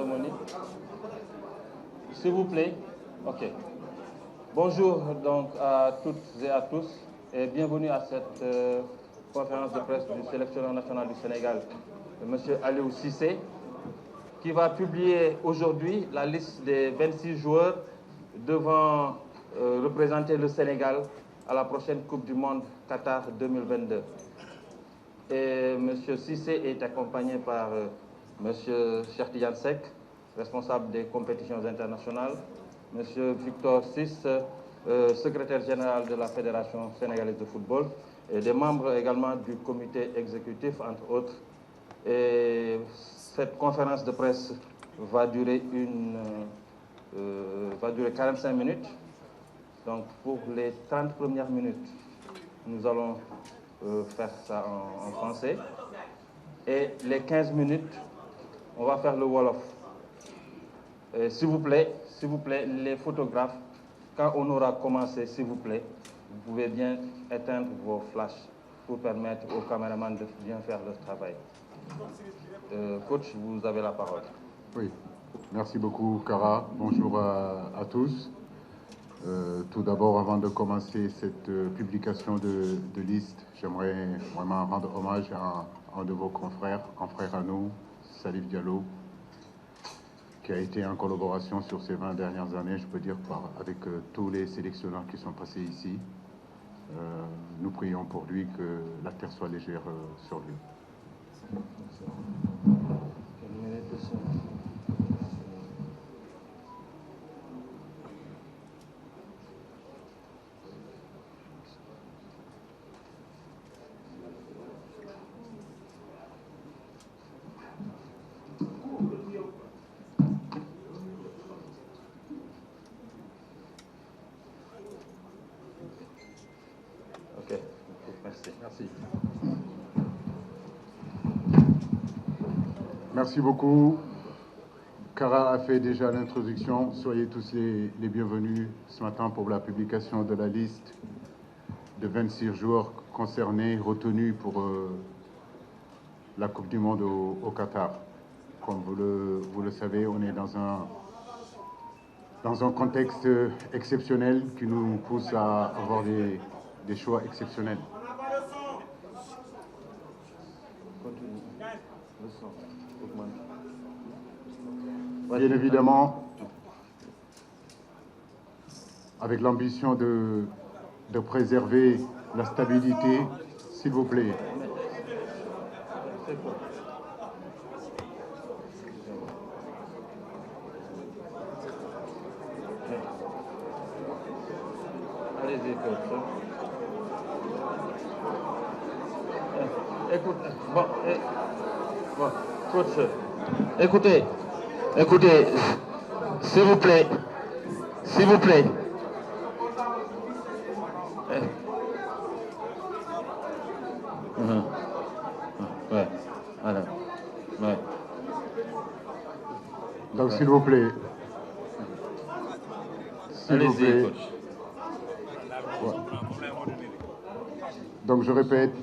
cérémonie. S'il vous plaît. OK. Bonjour donc à toutes et à tous et bienvenue à cette conférence de presse du sélectionneur national du Sénégal, M. Aliou Cissé, qui va publier aujourd'hui la liste des 26 joueurs devant représenter le Sénégal à la prochaine Coupe du Monde Qatar 2022. Et M. Cissé est accompagné par M. Cheikh Tidiane Seck, responsable des compétitions internationales, M. Victor Ciss, secrétaire général de la Fédération sénégalaise de football, et des membres également du comité exécutif, entre autres. Et cette conférence de presse va durer 45 minutes. Donc pour les 30 premières minutes, nous allons faire ça en français. Et les 15 minutes, on va faire le Wolof. S'il vous plaît, les photographes, quand on aura commencé, s'il vous plaît, vous pouvez bien éteindre vos flashs pour permettre aux caméramans de bien faire leur travail. Coach, vous avez la parole. Oui, merci beaucoup, Kara. Bonjour à tous. Tout d'abord, avant de commencer cette publication de liste, j'aimerais vraiment rendre hommage à un de vos confrères, un frère à nous, Salif Diallo, qui a été en collaboration sur ces 20 dernières années, je peux dire, avec tous les sélectionneurs qui sont passés ici. Nous prions pour lui, que la terre soit légère sur lui. Ok, merci. Merci beaucoup. Kara a fait déjà l'introduction. Soyez tous les bienvenus ce matin pour la publication de la liste de 26 joueurs concernés, retenus pour la Coupe du Monde au Qatar. Comme vous le savez, on est dans un contexte exceptionnel qui nous pousse à avoir des choix exceptionnels. Bien évidemment, avec l'ambition de préserver la stabilité, s'il vous plaît. Allez-y, coach. Écoute, bon, coach, écoutez, s'il vous plaît. Ouais, voilà. Ouais. Donc, s'il vous plaît. Allez-y, coach. Ouais. Donc, je répète.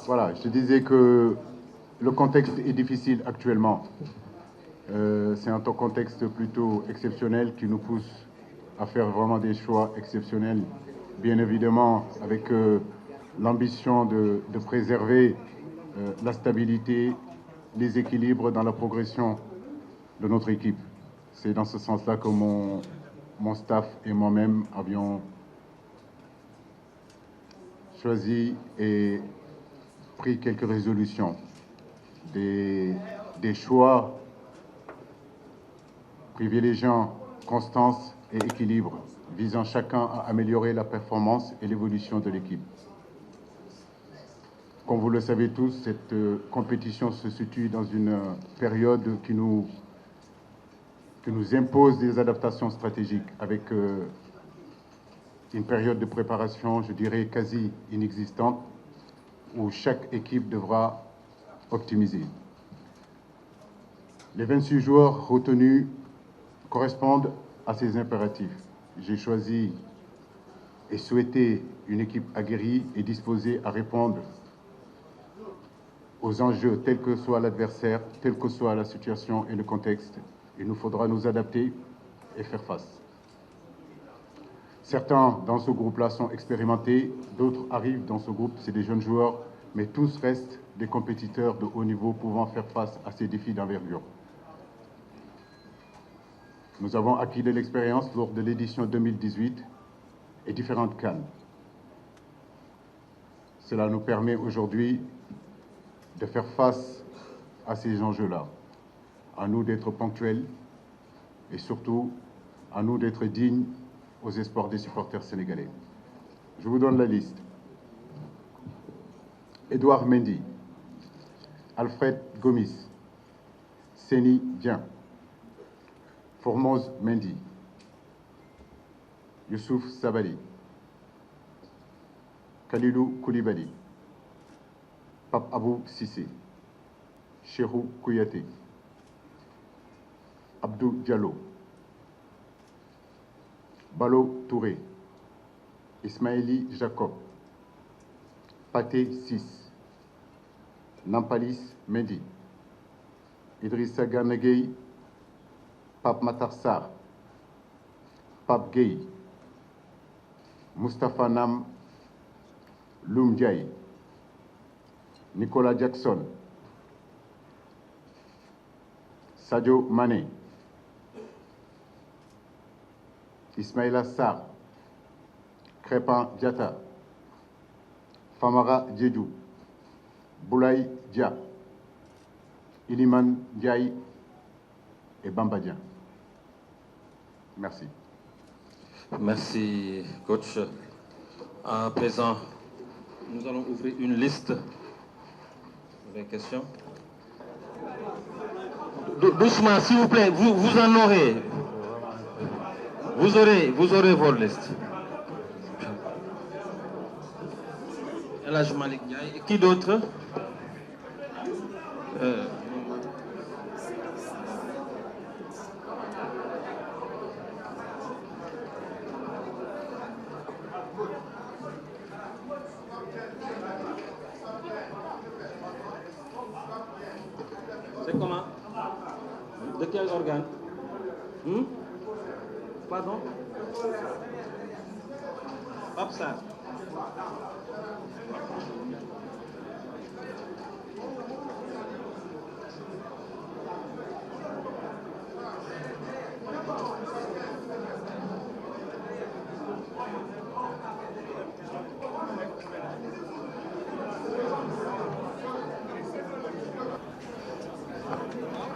Voilà, je disais que le contexte est difficile actuellement. C'est un contexte plutôt exceptionnel qui nous pousse à faire vraiment des choix exceptionnels, bien évidemment avec l'ambition de préserver la stabilité, les équilibres dans la progression de notre équipe. C'est dans ce sens-là que mon staff et moi-même avions choisi et pris quelques résolutions, des choix privilégiant constance et équilibre, visant chacun à améliorer la performance et l'évolution de l'équipe. Comme vous le savez tous, cette compétition se situe dans une période qui nous impose des adaptations stratégiques, avec une période de préparation, je dirais, quasi inexistante, où chaque équipe devra optimiser. Les 26 joueurs retenus correspondent à ces impératifs. J'ai choisi et souhaiter une équipe aguerrie et disposée à répondre aux enjeux, tels que soit l'adversaire, telle que soit la situation et le contexte, il nous faudra nous adapter et faire face. Certains dans ce groupe-là sont expérimentés, d'autres arrivent dans ce groupe, c'est des jeunes joueurs, mais tous restent des compétiteurs de haut niveau pouvant faire face à ces défis d'envergure. Nous avons acquis de l'expérience lors de l'édition 2018 et différentes CAN. Cela nous permet aujourd'hui de faire face à ces enjeux-là. À nous d'être ponctuels et surtout à nous d'être dignes aux espoirs des supporters sénégalais. Je vous donne la liste. Edouard Mendy, Alfred Gomis, Seni Dieng, Formose Mendy, Youssouf Sabali, Kalilou Koulibaly, Pape Abou Sissé, Cheikhou Kouyaté, Abdou Diallo, Balo Touré, Ismaïli Jacob, Pathé Sis, Nampalis Mendy, Idrissa Gana Gueye, Pape Matar Sarr, Pape Gueye, Moustapha Nam, Loum Ndiaye, Nicolas Jackson, Sadio Mané, Ismaïla Sarr, Crépin Diatta, Famara Djedjou, Boulaye Dia, Iliman Ndiaye et Bamba Dieng. Merci. Merci, coach. À présent, nous allons ouvrir une liste de questions. Doucement, s'il vous plaît, vous en aurez. Vous aurez vos listes. El Hadj Malick Ndiaye. Qui d'autre? C'est comment? De quel organe? Pardon? Pape Sarr.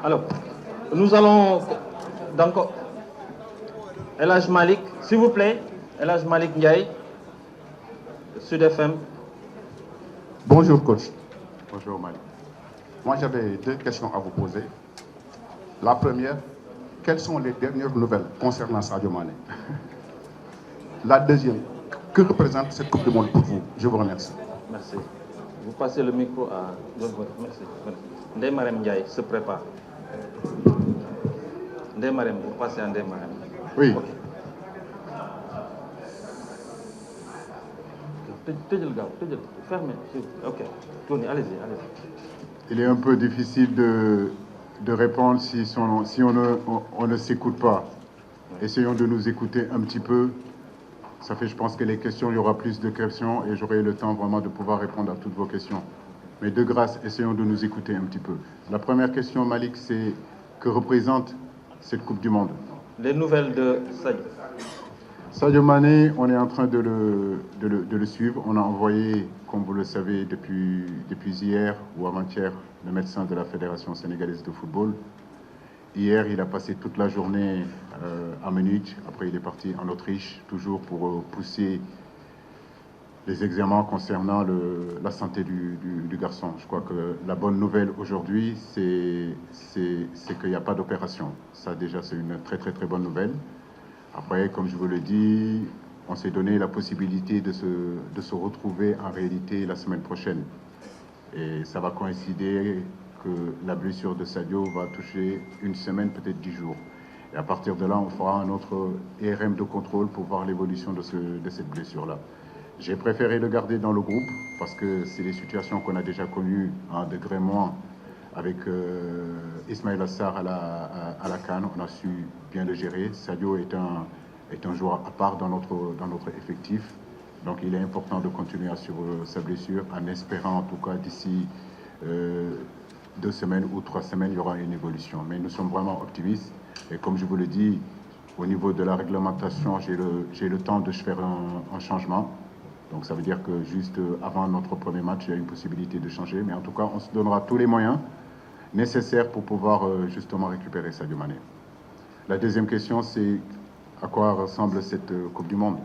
Alors, nous allons donc El Hadj Malick, s'il vous plaît, El Hadj Malick Ndiaye, Sud FM. Bonjour coach. Bonjour Malick. Moi j'avais deux questions à vous poser. La première, quelles sont les dernières nouvelles concernant Sadio Mané? La deuxième, que représente cette Coupe du Monde pour vous? Je vous remercie. Merci. Vous passez le micro à... Merci. Ndeye Marème Ndiaye se prépare. Ndeye Marème, vous passez à Ndeye Marème. Oui. Ok. Fermez. Ok. Tournez, allez-y. Il est un peu difficile de répondre si on ne s'écoute pas. Essayons de nous écouter un petit peu. Ça fait, je pense que les questions, il y aura plus de questions et j'aurai le temps vraiment de pouvoir répondre à toutes vos questions. Mais de grâce, essayons de nous écouter un petit peu. La première question, Malick, c'est que représente cette Coupe du Monde? Les nouvelles de Sadio. Sadio Mané, on est en train de le suivre. On a envoyé, comme vous le savez, depuis hier ou avant-hier, le médecin de la Fédération sénégalaise de football. Hier, il a passé toute la journée à Munich. Après, il est parti en Autriche, toujours pour pousser les examens concernant la santé du garçon. Je crois que la bonne nouvelle aujourd'hui, c'est qu'il n'y a pas d'opération. Ça, déjà, c'est une très, très, très bonne nouvelle. Après, comme je vous le dis, on s'est donné la possibilité de se retrouver en réalité la semaine prochaine. Et ça va coïncider que la blessure de Sadio va toucher une semaine, peut-être 10 jours. Et à partir de là, on fera un autre IRM de contrôle pour voir l'évolution de cette blessure-là. J'ai préféré le garder dans le groupe parce que c'est des situations qu'on a déjà connues à un degré moins avec Ismaïla Sarr à la CAN. On a su bien le gérer. Sadio est un joueur à part dans notre effectif. Donc il est important de continuer sur sa blessure en espérant en tout cas d'ici 2 semaines ou 3 semaines, il y aura une évolution. Mais nous sommes vraiment optimistes. Et comme je vous le dis, au niveau de la réglementation, j'ai le temps de faire un changement. Donc ça veut dire que juste avant notre premier match, il y a une possibilité de changer. Mais en tout cas, on se donnera tous les moyens nécessaires pour pouvoir justement récupérer Sadio Mané. La deuxième question, c'est à quoi ressemble cette Coupe du Monde?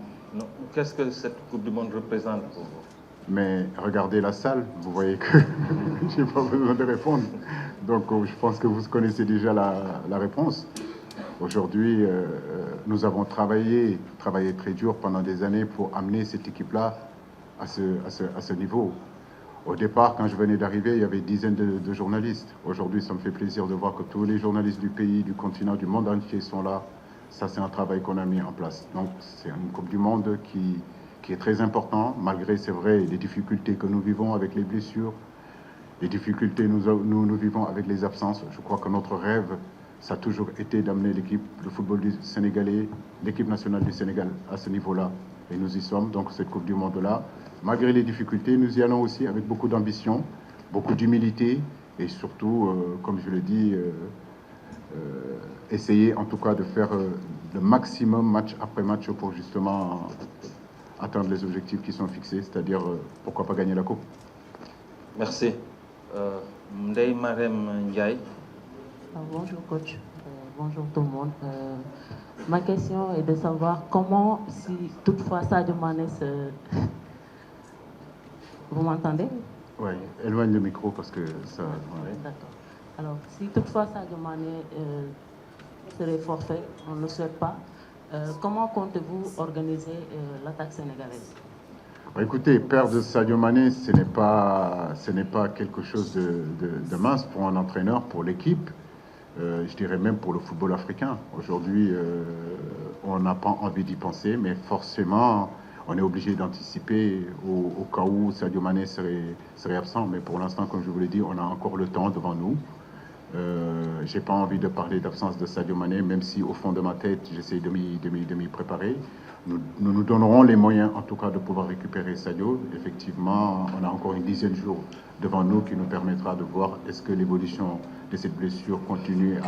Qu'est-ce que cette Coupe du Monde représente pour vous? Mais regardez la salle, vous voyez que je n'ai pas besoin de répondre. Donc je pense que vous connaissez déjà la réponse. Aujourd'hui, nous avons travaillé très dur pendant des années pour amener cette équipe-là à ce niveau. Au départ, quand je venais d'arriver, il y avait dizaines de journalistes. Aujourd'hui, ça me fait plaisir de voir que tous les journalistes du pays, du continent, du monde entier sont là. Ça, c'est un travail qu'on a mis en place. Donc, c'est une Coupe du Monde qui est très important, malgré, c'est vrai, les difficultés que nous vivons avec les blessures, les difficultés nous vivons avec les absences. Je crois que notre rêve, ça a toujours été d'amener le football du sénégalais, l'équipe nationale du Sénégal à ce niveau-là. Et nous y sommes, donc cette Coupe du Monde-là. Malgré les difficultés, nous y allons aussi avec beaucoup d'ambition, beaucoup d'humilité et surtout, comme je le dis, essayer en tout cas de faire le maximum match après match pour justement atteindre les objectifs qui sont fixés, c'est-à-dire pourquoi pas gagner la Coupe. Merci. Ndeye Marème Ndiaye. Bonjour coach, bonjour tout le monde. Ma question est de savoir comment, si toutefois Sadio Mané se... Vous m'entendez? Oui, éloigne le micro parce que ça... Ouais. D'accord. Alors, si toutefois Sadio Mané serait forfait, on ne le souhaite pas, comment comptez-vous organiser l'attaque sénégalaise? Écoutez, perdre Sadio Mané, ce n'est pas quelque chose de mince pour un entraîneur, pour l'équipe, je dirais même pour le football africain. Aujourd'hui, on n'a pas envie d'y penser, mais forcément, on est obligé d'anticiper au cas où Sadio Mané serait absent. Mais pour l'instant, comme je vous l'ai dit, on a encore le temps devant nous. Je n'ai pas envie de parler d'absence de Sadio Mané, même si au fond de ma tête, j'essaie de m'y préparer. Nous donnerons les moyens, en tout cas, de pouvoir récupérer Sadio. Effectivement, on a encore une dizaine de jours devant nous qui nous permettra de voir est-ce que l'évolution de cette blessure continue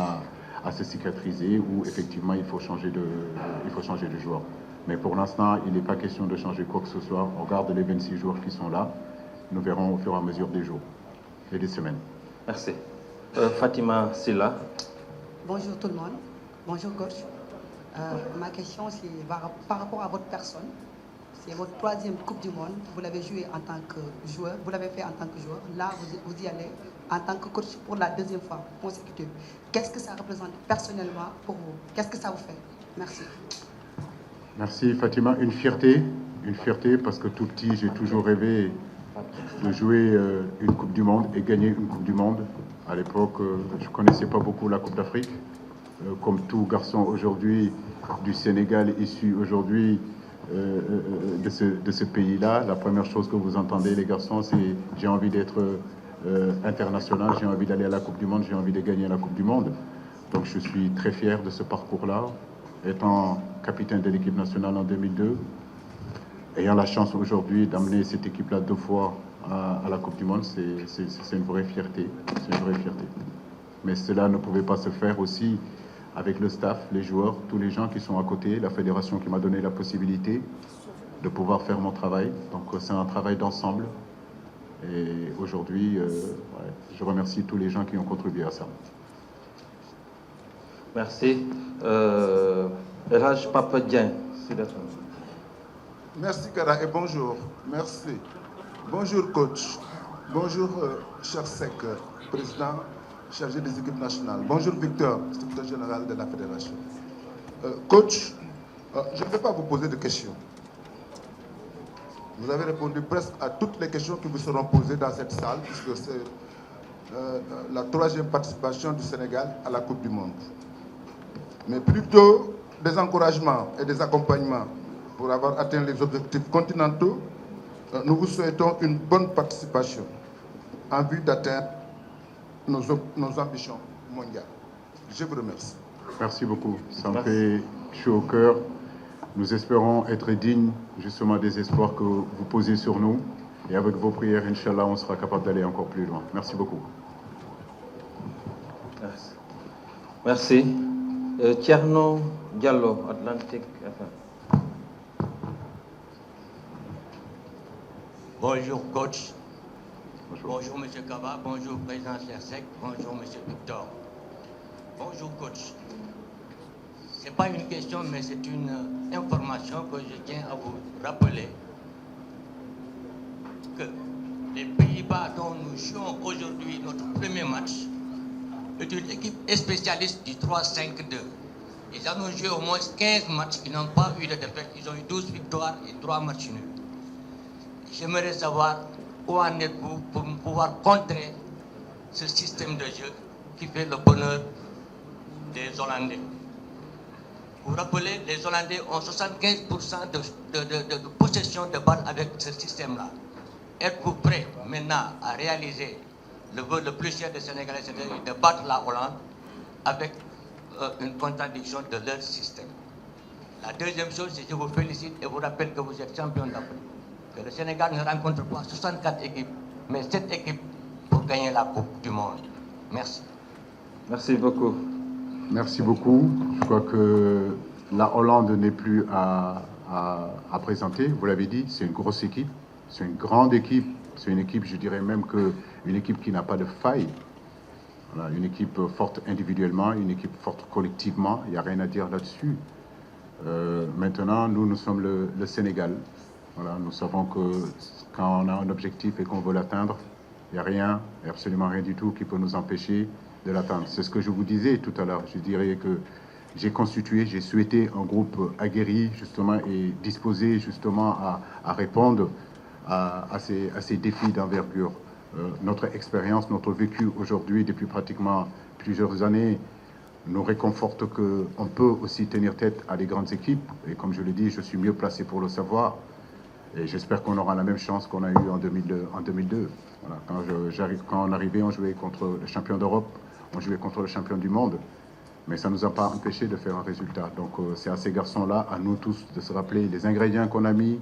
à se cicatriser ou effectivement il faut changer de joueur. Mais pour l'instant, il n'est pas question de changer quoi que ce soit. On garde les 26 joueurs qui sont là. Nous verrons au fur et à mesure des jours et des semaines. Merci. Fatima Silla. Bonjour tout le monde. Bonjour coach. Ma question c'est par rapport à votre personne. C'est votre 3e Coupe du Monde. Vous l'avez joué en tant que joueur. Vous l'avez fait en tant que joueur. Là, vous y allez en tant que coach pour la 2e fois consécutive. Qu'est-ce que ça représente personnellement pour vous? Qu'est-ce que ça vous fait? Merci. Merci Fatima. Une fierté parce que tout petit, j'ai toujours rêvé de jouer une Coupe du Monde et gagner une Coupe du Monde. À l'époque, je ne connaissais pas beaucoup la Coupe d'Afrique. Comme tout garçon aujourd'hui du Sénégal, issu aujourd'hui de ce pays-là, la première chose que vous entendez, les garçons, c'est « j'ai envie d'être international, j'ai envie d'aller à la Coupe du Monde, j'ai envie de gagner la Coupe du Monde ». Donc je suis très fier de ce parcours-là, étant capitaine de l'équipe nationale en 2002, ayant la chance aujourd'hui d'amener cette équipe-là 2 fois à la Coupe du Monde, c'est une vraie fierté. C'est une vraie fierté. Mais cela ne pouvait pas se faire aussi avec le staff, les joueurs, tous les gens qui sont à côté, la fédération qui m'a donné la possibilité de pouvoir faire mon travail. Donc c'est un travail d'ensemble. Et aujourd'hui, je remercie tous les gens qui ont contribué à ça. Merci. Elhaj Papa Dieng. Merci Kara et bonjour. Merci. Bonjour coach. Bonjour cher Sec, président chargé des équipes nationales. Bonjour Victor, secrétaire général de la fédération. Coach, je ne vais pas vous poser de questions. Vous avez répondu presque à toutes les questions qui vous seront posées dans cette salle, puisque c'est la 3e participation du Sénégal à la Coupe du Monde. mais plutôt des encouragements et des accompagnements pour avoir atteint les objectifs continentaux. Nous vous souhaitons une bonne participation en vue d'atteindre nos ambitions mondiales. Je vous remercie. Merci beaucoup. Ça me fait chaud au cœur. Nous espérons être dignes justement des espoirs que vous posez sur nous. Et avec vos prières, Inch'Allah, on sera capable d'aller encore plus loin. Merci beaucoup. Merci. Thierno Diallo, Atlantic FM. Bonjour coach. Bonjour monsieur Kaba, bonjour président Chersek, bonjour monsieur Victor. Bonjour coach. Ce n'est pas une question mais c'est une information que je tiens à vous rappeler que les Pays-Bas dont nous jouons aujourd'hui notre premier match est une équipe spécialiste du 3-5-2. Ils ont joué au moins 15 matchs, ils n'ont pas eu de défaite, ils ont eu 12 victoires et 3 matchs nuls. J'aimerais savoir où en êtes-vous pour pouvoir contrer ce système de jeu qui fait le bonheur des Hollandais. Vous rappelez, les Hollandais ont 75% de possession de balles avec ce système-là. Êtes-vous prêt maintenant à réaliser le vœu le plus cher des Sénégalais, c'est-à-dire de battre la Hollande avec une contradiction de leur système? La deuxième chose, c'est que je vous félicite et vous rappelle que vous êtes champion d'Afrique. Que le Sénégal ne rencontre pas 64 équipes, mais 7 équipes pour gagner la Coupe du Monde. Merci. Merci beaucoup. Merci beaucoup. Je crois que la Hollande n'est plus à présenter. Vous l'avez dit, c'est une grosse équipe, c'est une grande équipe. C'est une équipe, je dirais même qu'une équipe qui n'a pas de faille. Voilà, une équipe forte individuellement, une équipe forte collectivement. Il n'y a rien à dire là-dessus. Maintenant, nous sommes le Sénégal. Voilà, nous savons que quand on a un objectif et qu'on veut l'atteindre, il n'y a rien, absolument rien du tout qui peut nous empêcher de l'atteindre. C'est ce que je vous disais tout à l'heure. Je dirais que j'ai souhaité un groupe aguerri justement et disposé justement à répondre à ces défis d'envergure. Notre expérience, notre vécu aujourd'hui depuis pratiquement plusieurs années nous réconforte qu'on peut aussi tenir tête à des grandes équipes. Et comme je l'ai dit, je suis mieux placé pour le savoir. Et j'espère qu'on aura la même chance qu'on a eue en 2002. Voilà, quand on arrivait, on jouait contre le champion d'Europe, on jouait contre le champion du monde. Mais ça ne nous a pas empêché de faire un résultat. Donc c'est à ces garçons-là, à nous tous, de se rappeler les ingrédients qu'on a mis.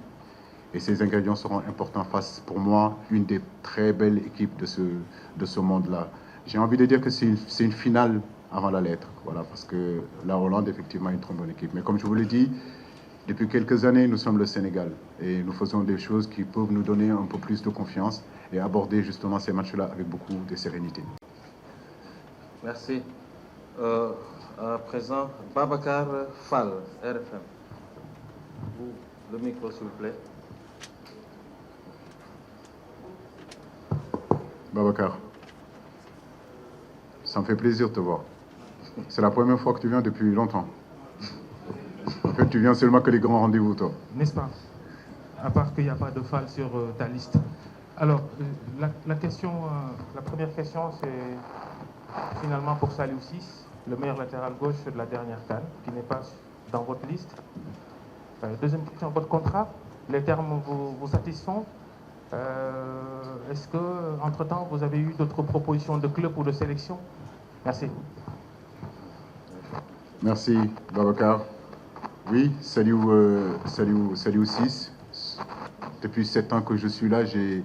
Et ces ingrédients seront importants face, pour moi, une des très belles équipes de ce monde-là. J'ai envie de dire que c'est une finale avant la lettre. Voilà, parce que la Hollande, effectivement, est une très bonne équipe. Mais comme je vous l'ai dit, depuis quelques années, nous sommes le Sénégal. Et nous faisons des choses qui peuvent nous donner un peu plus de confiance et aborder justement ces matchs-là avec beaucoup de sérénité. Merci. À présent, Babacar Fall, RFM. Le micro, s'il vous plaît. Babacar, ça me fait plaisir de te voir. C'est la première fois que tu viens depuis longtemps. En fait, tu viens seulement que les grands rendez-vous, toi. N'est-ce pas? À part qu'il n'y a pas de Fall sur ta liste. Alors, la première question, c'est finalement pour Saliou 6, le meilleur latéral gauche de la dernière CAN, qui n'est pas dans votre liste. Deuxième question, votre contrat, les termes vous satisfont? Est-ce que, entre-temps, vous avez eu d'autres propositions de club ou de sélection? Merci. Merci, Babacar. Oui, Saliou 6. Depuis 7 ans que je suis là, j'ai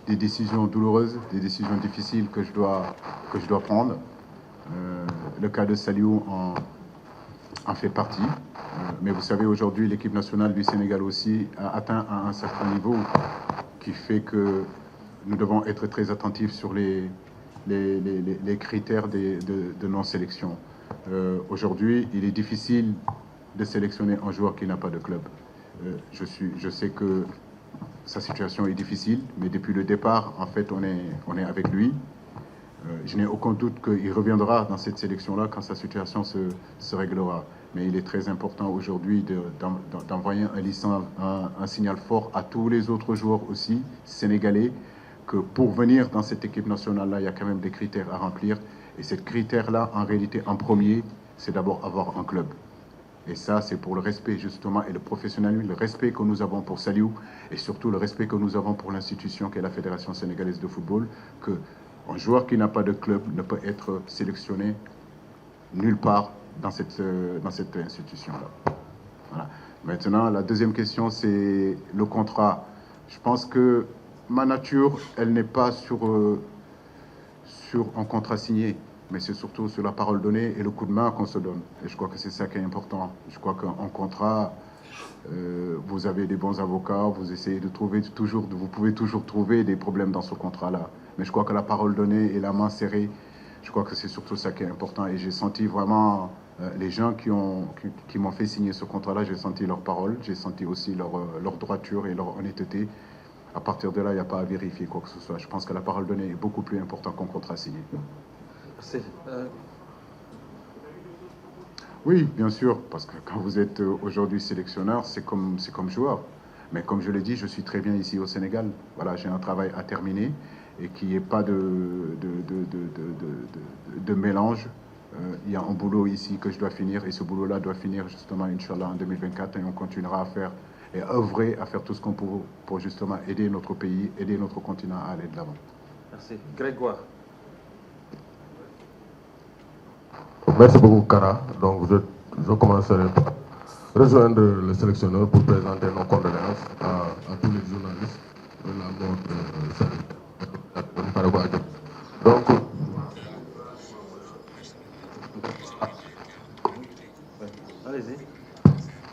des décisions douloureuses, des décisions difficiles que je dois prendre. Le cas de Saliou en fait partie. Mais vous savez, aujourd'hui, l'équipe nationale du Sénégal aussi a atteint un certain niveau qui fait que nous devons être très attentifs sur les critères de non-sélection. Aujourd'hui, il est difficile de sélectionner un joueur qui n'a pas de club. Je sais que sa situation est difficile, mais depuis le départ, en fait, on est avec lui. Je n'ai aucun doute qu'il reviendra dans cette sélection-là quand sa situation se réglera. Mais il est très important aujourd'hui d'envoyer un signal fort à tous les autres joueurs aussi, sénégalais, que pour venir dans cette équipe nationale-là, il y a quand même des critères à remplir. Et ces critères-là, en réalité, en premier, c'est d'abord avoir un club. Et ça, c'est pour le respect, justement, et le professionnalisme, le respect que nous avons pour Saliou, et surtout le respect que nous avons pour l'institution qu'est la Fédération sénégalaise de football, qu'un joueur qui n'a pas de club ne peut être sélectionné nulle part dans cette institution-là. Voilà. Maintenant, la deuxième question, c'est le contrat. Je pense que ma nature, elle n'est pas sur un contrat signé, mais c'est surtout sur la parole donnée et le coup de main qu'on se donne. Et je crois que c'est ça qui est important. Je crois qu'en contrat, vous avez des bons avocats, vous essayez de trouver toujours, vous pouvez toujours trouver des problèmes dans ce contrat-là. Mais je crois que la parole donnée et la main serrée, je crois que c'est surtout ça qui est important. Et j'ai senti vraiment les gens qui m'ont fait signer ce contrat-là, j'ai senti leur parole, j'ai senti aussi leur droiture et leur honnêteté. À partir de là, il n'y a pas à vérifier quoi que ce soit. Je pense que la parole donnée est beaucoup plus importante qu'un contrat signé. Oui, bien sûr, parce que quand vous êtes aujourd'hui sélectionneur, c'est comme joueur. Mais comme je l'ai dit, je suis très bien ici au Sénégal. Voilà, j'ai un travail à terminer et qu'il n'y ait pas de mélange. Il y a un boulot ici que je dois finir et ce boulot-là doit finir justement, Inch'Allah, en 2024 et on continuera à faire et à œuvrer à faire tout ce qu'on peut pour justement aider notre pays, aider notre continent à aller de l'avant. Merci. Grégoire. Merci beaucoup, Kara. Donc, je commencerai par rejoindre le sélectionneur pour présenter nos condoléances à tous les journalistes de la mort de Paraguay. Donc, allez-y.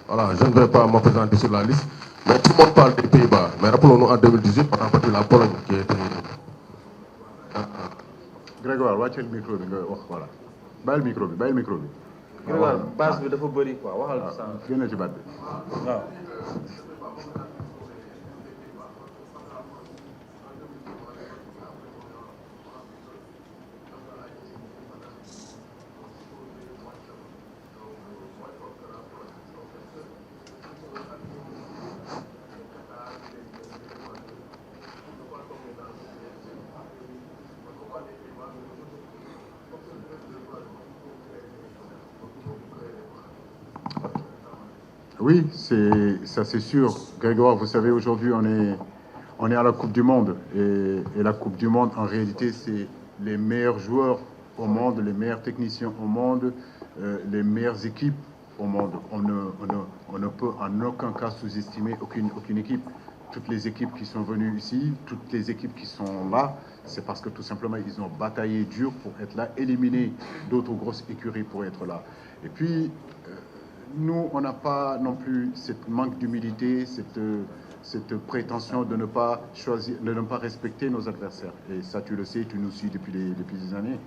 Voilà, je ne vais pas me présenter sur la liste, mais tout le monde parle des Pays-Bas. Mais rappelons-nous en 2018, on a battu la Pologne qui était. Grégoire, wàcce le micro bi nga wax voilà. Bàyyil micro bi bàyyil micro bi. Grégoire base bi dafa bëri quoi waxal sans. Génne ci baat bi. waaw. Oui, ça c'est sûr. Grégoire, vous savez, aujourd'hui, on est à la Coupe du Monde. Et la Coupe du Monde, en réalité, c'est les meilleurs joueurs au monde, les meilleurs techniciens au monde, les meilleures équipes au monde. On ne peut en aucun cas sous-estimer aucune équipe. Toutes les équipes qui sont venues ici, toutes les équipes qui sont là, c'est parce que tout simplement, ils ont bataillé dur pour être là, éliminer d'autres grosses écuries pour être là. Et puis, nous, on n'a pas non plus cette manque d'humilité, cette prétention de ne pas choisir, de ne pas respecter nos adversaires. Et ça, tu le sais, tu nous suis depuis des années.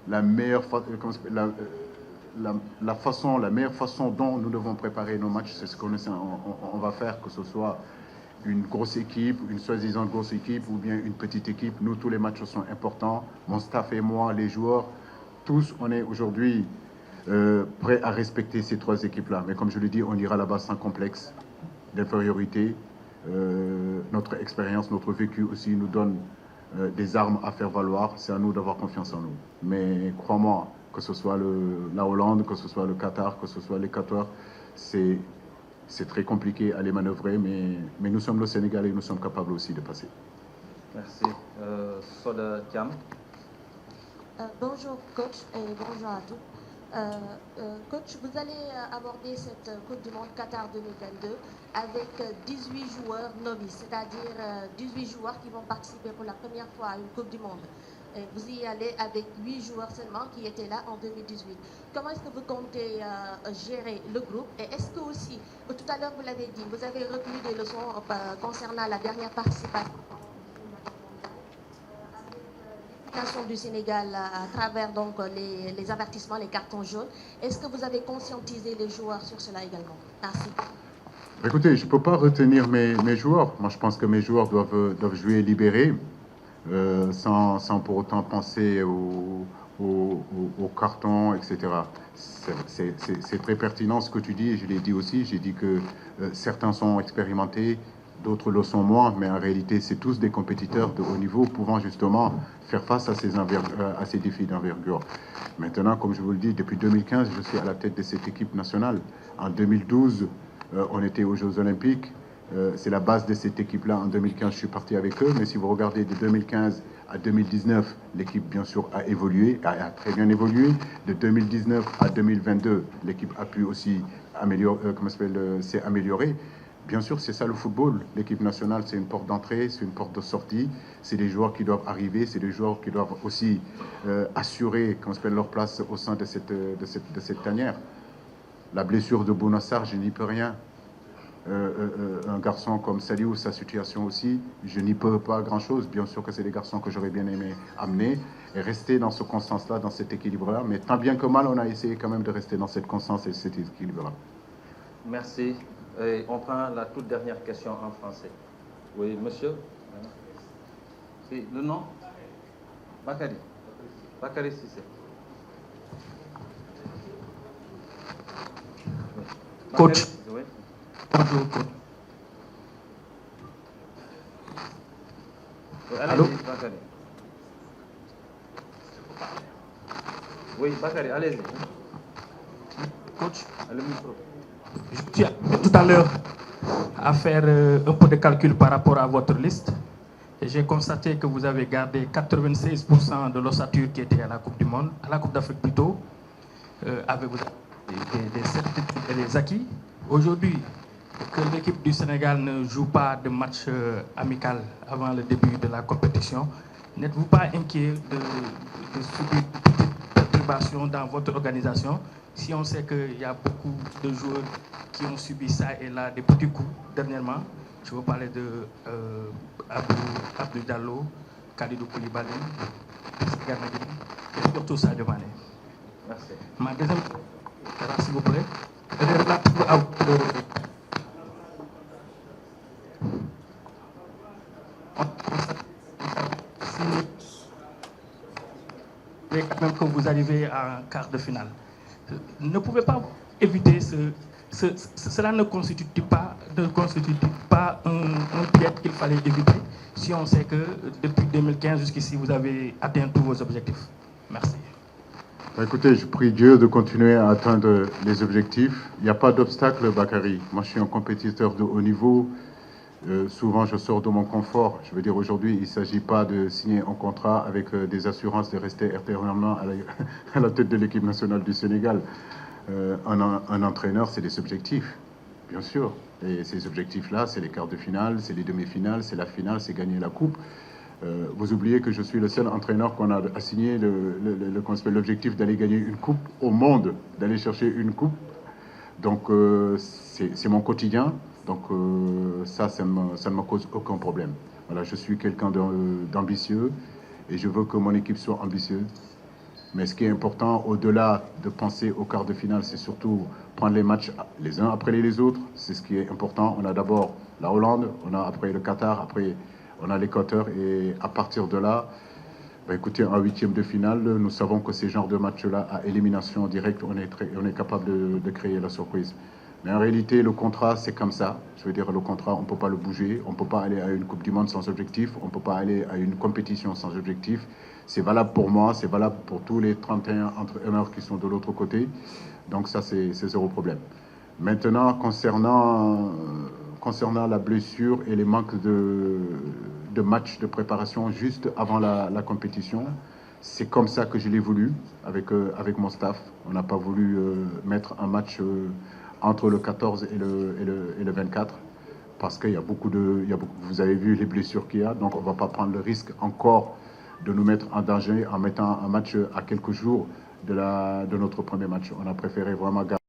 La meilleure façon dont nous devons préparer nos matchs, c'est ce qu'on va faire, que ce soit une grosse équipe, une soi-disant grosse équipe ou bien une petite équipe. Nous, tous les matchs sont importants. Mon staff et moi, les joueurs, tous, on est aujourd'hui prêt à respecter ces trois équipes-là. Mais comme je le dis, on ira là-bas sans complexe d'infériorité. Notre expérience, notre vécu aussi nous donne des armes à faire valoir. C'est à nous d'avoir confiance en nous. Mais crois-moi, que ce soit la Hollande, que ce soit le Qatar, que ce soit l'Équateur, c'est très compliqué à les manœuvrer, mais nous sommes le Sénégal et nous sommes capables aussi de passer. Merci. Soda Thiam. Bonjour coach et bonjour à tous. Coach, vous allez aborder cette Coupe du Monde Qatar 2022 avec 18 joueurs novices, c'est-à-dire 18 joueurs qui vont participer pour la première fois à une Coupe du Monde. Et vous y allez avec 8 joueurs seulement qui étaient là en 2018. Comment est-ce que vous comptez gérer le groupe? Et est-ce que aussi, tout à l'heure vous l'avez dit, vous avez retenu des leçons concernant la dernière participation du Sénégal à travers donc les avertissements, les cartons jaunes. Est-ce que vous avez conscientisé les joueurs sur cela également? Merci. Écoutez, je ne peux pas retenir mes joueurs. Moi, je pense que mes joueurs doivent jouer libérés, sans pour autant penser au carton, etc. C'est très pertinent ce que tu dis, et je l'ai dit aussi. J'ai dit que certains sont expérimentés, d'autres le sont moins, mais en réalité, c'est tous des compétiteurs de haut niveau pouvant justement faire face à ces défis d'envergure. Maintenant, comme je vous le dis, depuis 2015, je suis à la tête de cette équipe nationale. En 2012, on était aux Jeux Olympiques. C'est la base de cette équipe-là. En 2015, je suis parti avec eux. Mais si vous regardez de 2015 à 2019, l'équipe, bien sûr, a évolué, a très bien évolué. De 2019 à 2022, l'équipe a pu aussi s'est améliorée. Bien sûr, c'est ça le football. L'équipe nationale, c'est une porte d'entrée, c'est une porte de sortie. C'est des joueurs qui doivent arriver, c'est des joueurs qui doivent aussi assurer leur place au sein de cette tanière. La blessure de Bounassar, je n'y peux rien. Un garçon comme Saliou, sa situation aussi, je n'y peux pas grand-chose. Bien sûr que c'est des garçons que j'aurais bien aimé amener et rester dans ce constance-là, dans cet équilibre-là. Mais tant bien que mal, on a essayé quand même de rester dans cette constance et cet équilibre-là. Merci. Et on prend la toute dernière question en français. Oui, monsieur. C'est le nom? Bakary. Bakary Cissé. Coach. Oui. Bonjour, coach. Oui, allô? Bakary. Oui, Bakary, allez-y. Coach. Le micro. Je suis tout à l'heure à faire un peu de calcul par rapport à votre liste. Et j'ai constaté que vous avez gardé 96% de l'ossature qui était à la Coupe du Monde, à la Coupe d'Afrique plutôt, avec des certitudes et des acquis. Aujourd'hui, que l'équipe du Sénégal ne joue pas de match amical avant le début de la compétition, n'êtes-vous pas inquiet de subir de petites perturbations dans votre organisation si on sait qu'il y a beaucoup de joueurs qui ont subi ça et là des petits coups dernièrement? Je veux parler de Abdou Diallo, Kalidou Koulibaly, et surtout Sadio Mané. Merci. Ma deuxième question, s'il vous plaît, elle est relative à même que vous arrivez en quart de finale. Ne pouvez pas éviter cela ne constitue pas un piège qu'il fallait éviter si on sait que depuis 2015 jusqu'ici vous avez atteint tous vos objectifs. Merci. Écoutez, je prie Dieu de continuer à atteindre les objectifs. Il n'y a pas d'obstacle, Bakary. Moi, je suis un compétiteur de haut niveau. Souvent, je sors de mon confort. Je veux dire, aujourd'hui, il ne s'agit pas de signer un contrat avec des assurances de rester éternellement à la tête de l'équipe nationale du Sénégal. Un entraîneur, c'est des objectifs, bien sûr. Et ces objectifs-là, c'est les quarts de finale, c'est les demi-finales, c'est la finale, c'est gagner la coupe. Vous oubliez que je suis le seul entraîneur qu'on a assigné l'objectif d'aller gagner une coupe au monde, d'aller chercher une coupe. Donc, c'est mon quotidien. Donc, ça ne me cause aucun problème. Voilà, je suis quelqu'un d'ambitieux et je veux que mon équipe soit ambitieuse. Mais ce qui est important, au-delà de penser au quart de finale, c'est surtout prendre les matchs les uns après les autres. C'est ce qui est important. On a d'abord la Hollande, on a après le Qatar, après on a l'Équateur. Et à partir de là, écoutez, en huitième de finale, nous savons que ces genres de matchs-là, à élimination directe, on est capable de créer la surprise. Mais en réalité, le contrat, c'est comme ça. Je veux dire, le contrat, on ne peut pas le bouger. On ne peut pas aller à une Coupe du Monde sans objectif. On ne peut pas aller à une compétition sans objectif. C'est valable pour moi, c'est valable pour tous les 31 entraîneurs qui sont de l'autre côté. Donc ça, c'est zéro problème. Maintenant, concernant la blessure et les manques de matchs de préparation juste avant la compétition, c'est comme ça que je l'ai voulu avec mon staff. On n'a pas voulu mettre un match entre le 14 et le 24 parce qu'il y a vous avez vu les blessures qu'il y a, donc on ne va pas prendre le risque encore de nous mettre en danger en mettant un match à quelques jours de notre premier match. On a préféré vraiment garder